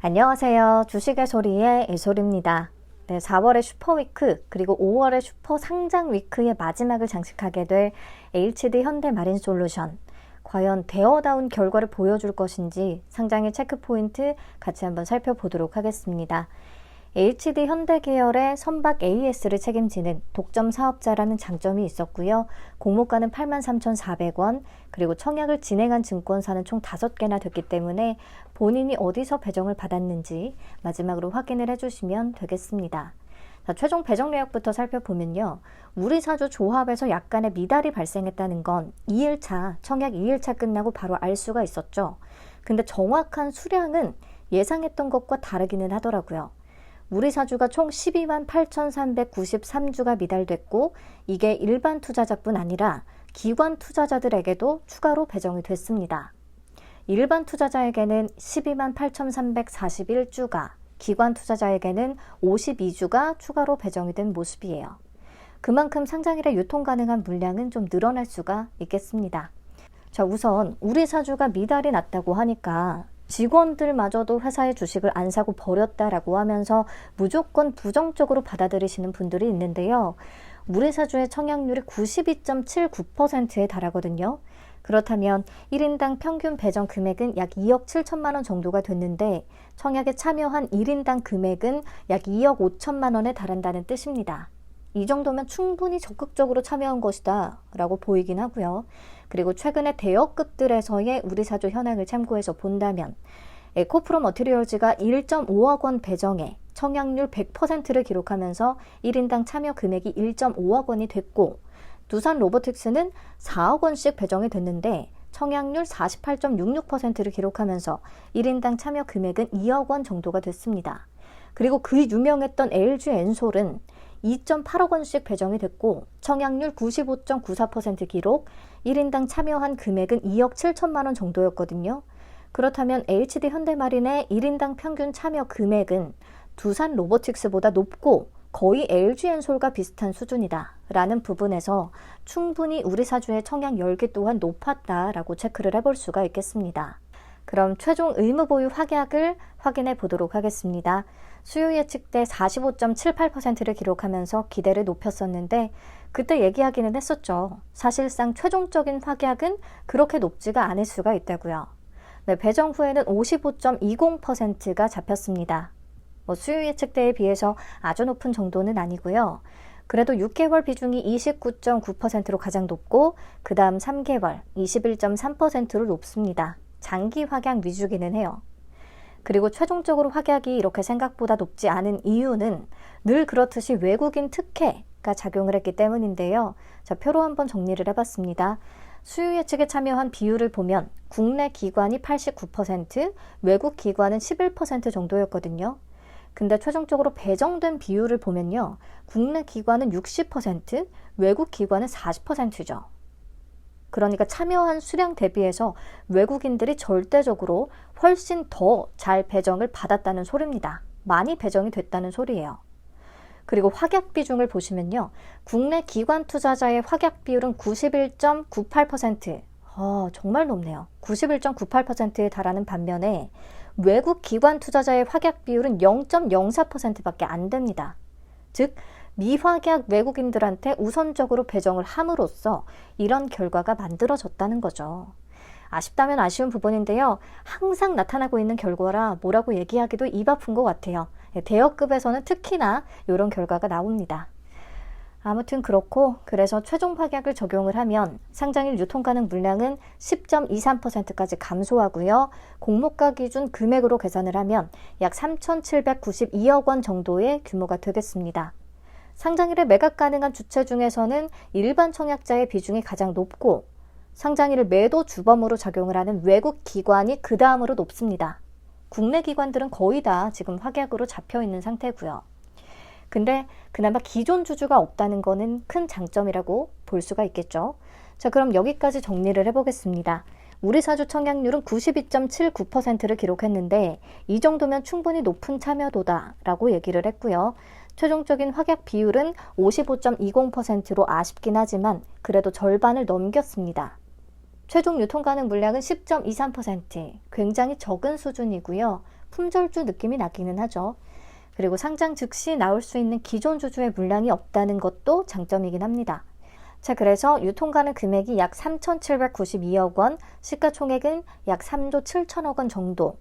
안녕하세요. 주식의 소리의 이소리입니다. 네, 4월의 슈퍼위크 그리고 5월의 슈퍼 상장 위크의 마지막을 장식하게 될 HD 현대마린솔루션. 과연 데어다운 결과를 보여줄 것인지 상장의 체크포인트 같이 한번 살펴보도록 하겠습니다. HD 현대계열의 선박 AS를 책임지는 독점 사업자라는 장점이 있었고요. 공모가는 83,400원, 그리고 청약을 진행한 증권사는 총 5개나 됐기 때문에 본인이 어디서 배정을 받았는지 마지막으로 확인을 해주시면 되겠습니다. 자, 최종 배정 내역부터 살펴보면요. 우리사주 조합에서 약간의 미달이 발생했다는 건 2일차, 청약 2일차 끝나고 바로 알 수가 있었죠. 근데 정확한 수량은 예상했던 것과 다르기는 하더라고요. 우리사주가 총 12만 8,393주가 미달됐고 이게 일반 투자자뿐 아니라 기관 투자자들에게도 추가로 배정이 됐습니다. 일반 투자자에게는 12만 8,341주가, 기관 투자자에게는 52주가 추가로 배정이 된 모습이에요. 그만큼 상장일에 유통 가능한 물량은 좀 늘어날 수가 있겠습니다. 자, 우선 우리사주가 미달이 났다고 하니까 직원들마저도 회사의 주식을 안 사고 버렸다라고 하면서 무조건 부정적으로 받아들이시는 분들이 있는데요. 우리사주의 청약률이 92.79%에 달하거든요. 그렇다면 1인당 평균 배정 금액은 약 2억 7천만 원 정도가 됐는데 청약에 참여한 1인당 금액은 약 2억 5천만 원에 달한다는 뜻입니다. 이 정도면 충분히 적극적으로 참여한 것이다 라고 보이긴 하고요. 그리고 최근에 대여급들에서의 우리사주 현황을 참고해서 본다면 에코프로 머티리얼즈가 1.5억 원 배정에 청약률 100%를 기록하면서 1인당 참여 금액이 1.5억 원이 됐고 두산 로보틱스는 4억 원씩 배정이 됐는데 청약률 48.66%를 기록하면서 1인당 참여 금액은 2억 원 정도가 됐습니다. 그리고 그 유명했던 LG 엔솔은 2.8억 원씩 배정이 됐고 청약률 95.94% 기록, 1인당 참여한 금액은 2억 7천만 원 정도였거든요. 그렇다면 HD 현대마린의 1인당 평균 참여 금액은 두산 로보틱스보다 높고 거의 LG 엔솔과 비슷한 수준이다 라는 부분에서 충분히 우리사주의 청약 열기 또한 높았다라고 체크를 해볼 수가 있겠습니다. 그럼 최종 의무보유 확약을 확인해 보도록 하겠습니다. 수요 예측 때 45.78%를 기록하면서 기대를 높였었는데 그때 얘기하기는 했었죠. 사실상 최종적인 확약은 그렇게 높지가 않을 수가 있다고요. 네, 배정 후에는 55.20%가 잡혔습니다. 수요 예측 때에 비해서 아주 높은 정도는 아니고요. 그래도 6개월 비중이 29.9%로 가장 높고 그 다음 3개월 21.3%로 높습니다. 장기 확약 위주기는 해요. 그리고 최종적으로 확약이 이렇게 생각보다 높지 않은 이유는 늘 그렇듯이 외국인 특혜가 작용을 했기 때문인데요. 자, 표로 한번 정리를 해봤습니다. 수요 예측에 참여한 비율을 보면 국내 기관이 89%, 외국 기관은 11% 정도였거든요. 근데 최종적으로 배정된 비율을 보면요. 국내 기관은 60%, 외국 기관은 40%죠. 그러니까 참여한 수량 대비해서 외국인들이 절대적으로 훨씬 더 잘 배정을 받았다는 소리입니다. 많이 배정이 됐다는 소리예요. 그리고 확약 비중을 보시면요. 국내 기관 투자자의 확약 비율은 91.98%. 정말 높네요. 91.98%에 달하는 반면에 외국 기관 투자자의 확약 비율은 0.04%밖에 안 됩니다. 즉, 미확약 외국인들한테 우선적으로 배정을 함으로써 이런 결과가 만들어졌다는 거죠. 아쉽다면 아쉬운 부분인데요. 항상 나타나고 있는 결과라 뭐라고 얘기하기도 입 아픈 것 같아요. 대여급에서는 특히나 이런 결과가 나옵니다. 아무튼 그렇고 그래서 최종 확약을 적용을 하면 상장일 유통 가능 물량은 10.23%까지 감소하고요. 공모가 기준 금액으로 계산을 하면 약 3,792억 원 정도의 규모가 되겠습니다. 상장일에 매각 가능한 주체 중에서는 일반 청약자의 비중이 가장 높고 상장일을 매도 주범으로 작용을 하는 외국 기관이 그 다음으로 높습니다. 국내 기관들은 거의 다 지금 확약으로 잡혀 있는 상태고요. 근데 그나마 기존 주주가 없다는 거는 큰 장점이라고 볼 수가 있겠죠. 자, 그럼 여기까지 정리를 해보겠습니다. 우리사주 청약률은 92.79%를 기록했는데 이 정도면 충분히 높은 참여도다라고 얘기를 했고요. 최종적인 확약 비율은 55.20%로 아쉽긴 하지만 그래도 절반을 넘겼습니다. 최종 유통 가능 물량은 10.23%, 굉장히 적은 수준이고요. 품절주 느낌이 나기는 하죠. 그리고 상장 즉시 나올 수 있는 기존 주주의 물량이 없다는 것도 장점이긴 합니다. 자, 그래서 유통 가능 금액이 약 3,792억 원, 시가총액은 약 3조 7천억 원 정도.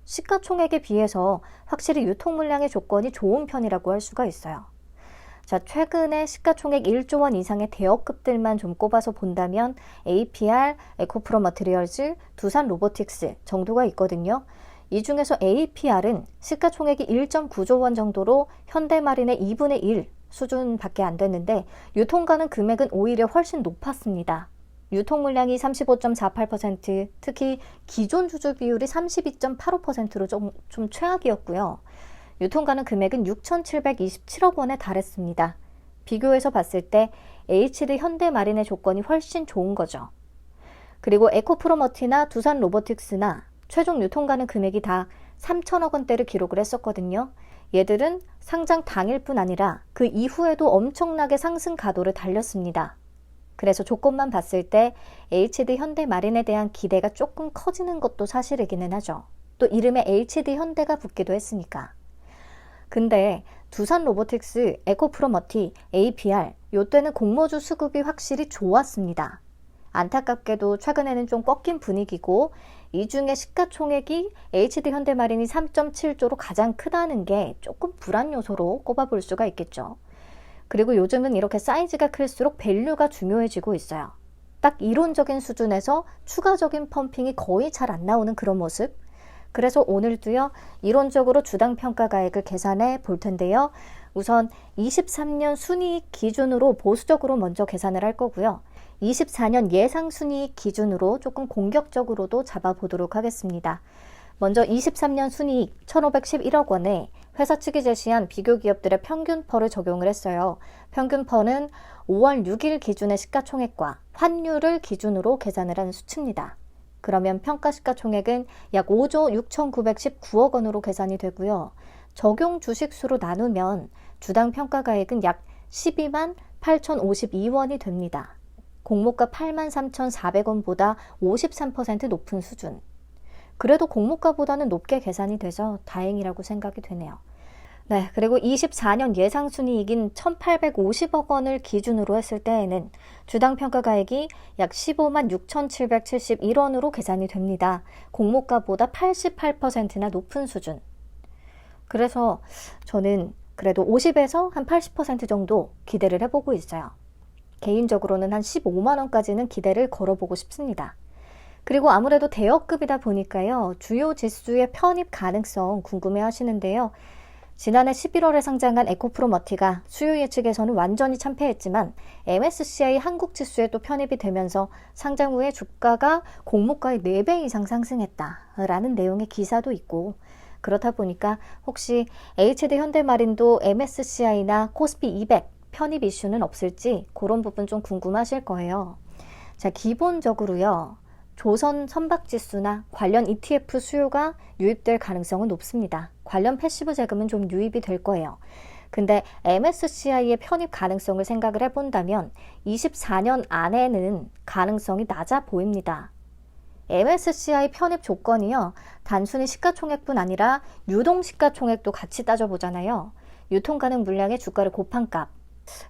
시가총액에 비해서 확실히 유통 물량의 조건이 좋은 편이라고 할 수가 있어요. 자, 최근에 시가총액 1조 원 이상의 대여급들만 좀 꼽아서 본다면 APR, 에코프로 머티리얼즈, 두산 로보틱스 정도가 있거든요. 이 중에서 APR은 시가총액이 1.9조 원 정도로 현대마린의 2분의 1 수준밖에 안 됐는데 유통 가능 금액은 오히려 훨씬 높았습니다. 유통 물량이 35.48%, 특히 기존 주주 비율이 32.85%로 좀 최악이었고요. 유통 가능 금액은 6,727억 원에 달했습니다. 비교해서 봤을 때 HD 현대마린의 조건이 훨씬 좋은 거죠. 그리고 에코프로머티나 두산 로보틱스나 최종 유통 가능 금액이 다 3천억 원대를 기록을 했었거든요. 얘들은 상장 당일뿐 아니라 그 이후에도 엄청나게 상승 가도를 달렸습니다. 그래서 조건만 봤을 때 HD 현대마린에 대한 기대가 조금 커지는 것도 사실이기는 하죠. 또 이름에 HD 현대가 붙기도 했으니까. 근데 두산 로보틱스, 에코프로머티, APR 요때는 공모주 수급이 확실히 좋았습니다. 안타깝게도 최근에는 좀 꺾인 분위기고 이 중에 시가총액이 HD 현대마린이 3.7조로 가장 크다는 게 조금 불안 요소로 꼽아볼 수가 있겠죠. 그리고 요즘은 이렇게 사이즈가 클수록 밸류가 중요해지고 있어요. 딱 이론적인 수준에서 추가적인 펌핑이 거의 잘 안 나오는 그런 모습. 그래서 오늘도요, 이론적으로 주당 평가가액을 계산해 볼 텐데요. 우선 23년 순이익 기준으로 보수적으로 먼저 계산을 할 거고요. 24년 예상 순이익 기준으로 조금 공격적으로도 잡아보도록 하겠습니다. 먼저 23년 순이익 1,511억 원에 회사 측이 제시한 비교 기업들의 평균 펄을 적용을 했어요. 평균 펄은 5월 6일 기준의 시가총액과 환율을 기준으로 계산을 한 수치입니다. 그러면 평가 시가총액은 약 5조 6,919억 원으로 계산이 되고요. 적용 주식수로 나누면 주당 평가가액은 약 12만 8,052원이 됩니다. 공모가 83,400원보다 53% 높은 수준. 그래도 공모가보다는 높게 계산이 돼서 다행이라고 생각이 되네요. 네, 그리고 24년 예상 순이익인 1,850억 원을 기준으로 했을 때에는 주당 평가가액이 약 15만 6,771원으로 계산이 됩니다. 공모가보다 88%나 높은 수준. 그래서 저는 그래도 50에서 한 80% 정도 기대를 해보고 있어요. 개인적으로는 한 15만 원까지는 기대를 걸어보고 싶습니다. 그리고 아무래도 대여급이다 보니까요. 주요 지수의 편입 가능성 궁금해 하시는데요. 지난해 11월에 상장한 에코프로머티가 수요 예측에서는 완전히 참패했지만 MSCI 한국 지수에 또 편입이 되면서 상장 후에 주가가 공모가의 4배 이상 상승했다라는 내용의 기사도 있고 그렇다 보니까 혹시 HD 현대마린도 MSCI나 코스피 200 편입 이슈는 없을지 그런 부분 좀 궁금하실 거예요. 자, 기본적으로요. 조선 선박지수나 관련 ETF 수요가 유입될 가능성은 높습니다. 관련 패시브 자금은 좀 유입이 될 거예요. 근데 MSCI의 편입 가능성을 생각을 해본다면 24년 안에는 가능성이 낮아 보입니다. MSCI 편입 조건이요. 단순히 시가총액뿐 아니라 유동 시가총액도 같이 따져보잖아요. 유통 가능 물량의 주가를 곱한 값.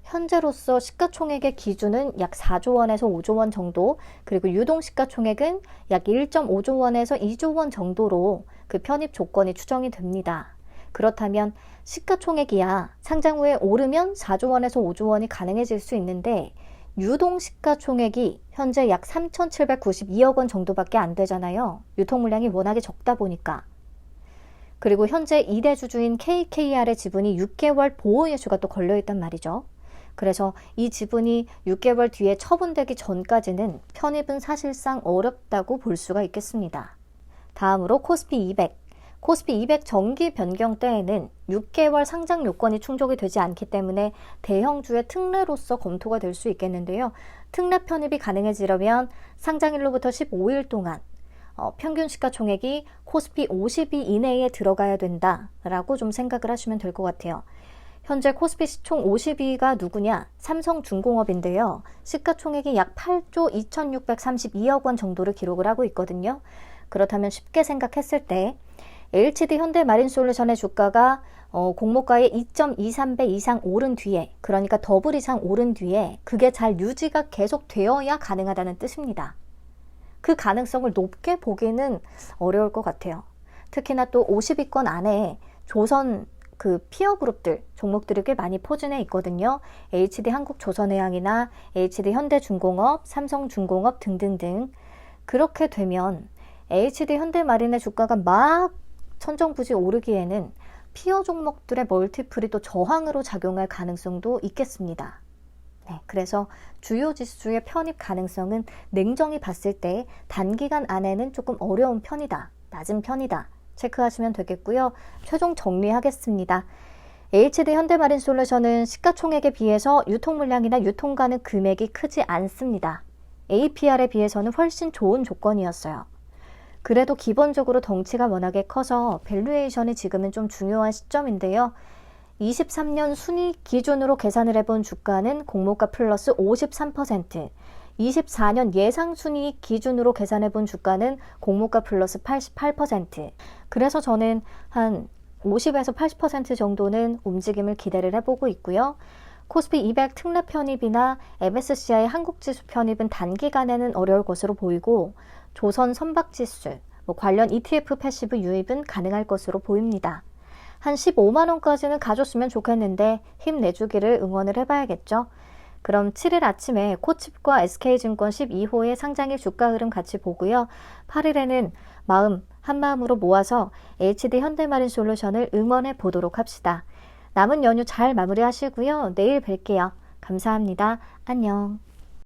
현재로서 시가총액의 기준은 약 4조 원에서 5조 원 정도, 그리고 유동 시가총액은 약 1.5조 원에서 2조 원 정도로 그 편입 조건이 추정이 됩니다. 그렇다면 시가총액이야 상장 후에 오르면 4조 원에서 5조 원이 가능해질 수 있는데 유동 시가총액이 현재 약 3,792억 원 정도밖에 안 되잖아요. 유통 물량이 워낙에 적다 보니까. 그리고 현재 2대 주주인 KKR의 지분이 6개월 보호예수가 또 걸려있단 말이죠. 그래서 이 지분이 6개월 뒤에 처분되기 전까지는 편입은 사실상 어렵다고 볼 수가 있겠습니다. 다음으로 코스피 200. 코스피 200 정기 변경 때에는 6개월 상장 요건이 충족이 되지 않기 때문에 대형주의 특례로서 검토가 될 수 있겠는데요. 특례 편입이 가능해지려면 상장일로부터 15일 동안 평균 시가총액이 코스피 50위 이내에 들어가야 된다라고 좀 생각을 하시면 될 것 같아요. 현재 코스피 시총 50위가 누구냐? 삼성중공업인데요. 시가총액이 약 8조 2,632억 원 정도를 기록을 하고 있거든요. 그렇다면 쉽게 생각했을 때 LHD 현대마린솔루션의 주가가 공모가의 2.23배 이상 오른 뒤에, 그러니까 더블 이상 오른 뒤에 그게 잘 유지가 계속 되어야 가능하다는 뜻입니다. 그 가능성을 높게 보기는 어려울 것 같아요. 특히나 또 50위권 안에 조선 피어 그룹들, 종목들이 꽤 많이 포진해 있거든요. HD 한국조선해양이나 HD 현대중공업, 삼성중공업 등등등. 그렇게 되면 HD 현대마린의 주가가 막 천정부지 오르기에는 피어 종목들의 멀티플이 또 저항으로 작용할 가능성도 있겠습니다. 네, 그래서 주요 지수의 편입 가능성은 냉정히 봤을 때 단기간 안에는 조금 어려운 편이다, 낮은 편이다 체크하시면 되겠고요. 최종 정리하겠습니다. HD 현대마린솔루션은 시가총액에 비해서 유통물량이나 유통가능 금액이 크지 않습니다. APR에 비해서는 훨씬 좋은 조건이었어요. 그래도 기본적으로 덩치가 워낙에 커서 밸류에이션이 지금은 좀 중요한 시점인데요. 23년 순이익 기준으로 계산을 해본 주가는 공모가 플러스 53%, 24년 예상 순이익 기준으로 계산해본 주가는 공모가 플러스 88%. 그래서 저는 한 50에서 80% 정도는 움직임을 기대를 해보고 있고요. 코스피 200 특례 편입이나 MSCI 한국지수 편입은 단기간에는 어려울 것으로 보이고, 조선 선박지수, 관련 ETF 패시브 유입은 가능할 것으로 보입니다. 한 15만원까지는 가줬으면 좋겠는데 힘내주기를 응원을 해봐야겠죠. 그럼 7일 아침에 코칩과 SK증권 12호의 상장일 주가 흐름 같이 보고요. 8일에는 한마음으로 모아서 HD 현대마린솔루션을 응원해 보도록 합시다. 남은 연휴 잘 마무리하시고요. 내일 뵐게요. 감사합니다. 안녕.